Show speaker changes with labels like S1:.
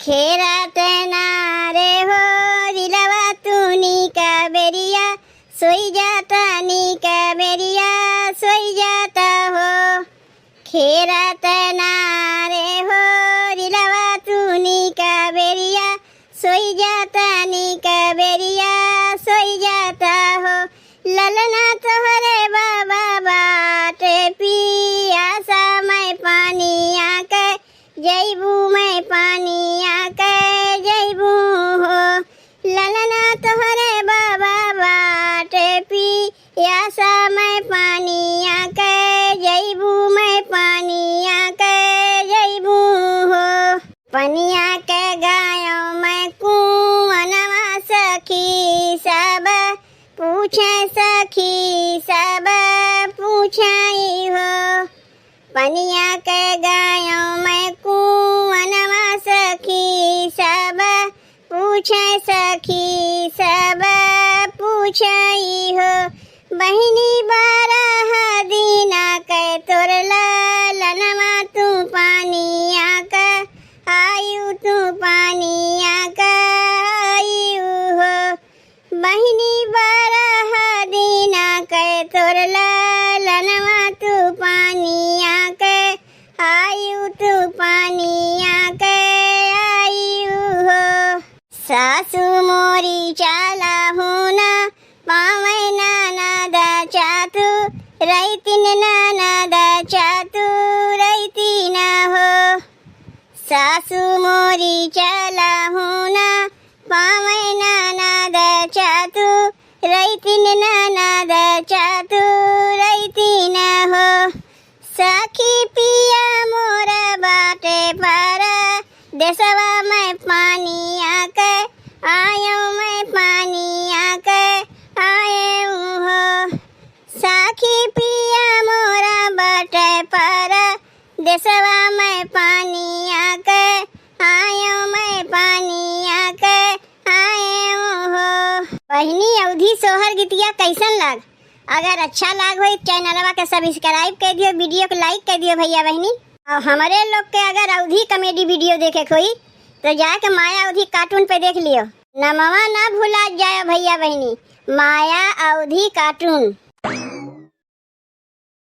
S1: खेरत नारे हो दिलवा तूनी का बेरिया सोई जाता नी का बेरिया सोई जाता हो। खेरत नारे हो दिलवा तूनी का बेरिया सोई जाता नी का बेरिया सोई जाता हो। ललना तोहरे बाबा बाटे पिया सा मैं पानी आके जैबू मैं पानी आके जैबू हो। ललना तोहरे बाबा बाटे पिया सा मैं पानी आके जैबू मैं पानी आके जैबू हो। पनिया के गायो मैं कुआनवा सखी सब पूछे सखी सब पूछाई हो। पनिया के गायो मैं कुआनवा सखी सब पूछे सखी सब पूछाई हो। बहिनी बारह दीना के तोर ललनवा तू पानी आके आयु तू पानी आके आयु हो। बहिनी बारह दीना के तोर ललनवा तू पानी आके आयु तू पानी आके आयु हो। सासू मोरी चाला होना पावे ननद चातु रैतिन ननद चातु रैतिन हो। सासू मोरी चाला होना पावे ननद चातु रैतिन ननद चातु रैतिन हो। सखी पिया मोर बाटे पर देसवा मैं पानी आके आयो मैं पानी आके आयो हो। सखी पिया मोर बाटे पर देसवा मैं पानी आके आयो मैं पानी आके आयो हो। बहिनी अवधि सोहर गीतिया कैसन लग? अगर अच्छा लाग हो चैनलवा के सब्सक्राइब कर दियो, वीडियो को लाइक कर दियो भैया बहनी। और हमारे लोग के अगर अवधि कॉमेडी वीडियो देखे कोई तो जाके माया अवधि कार्टून पे देख लियो। नमवा ना भूला जाए भैया बहनी, माया अवधि कार्टून।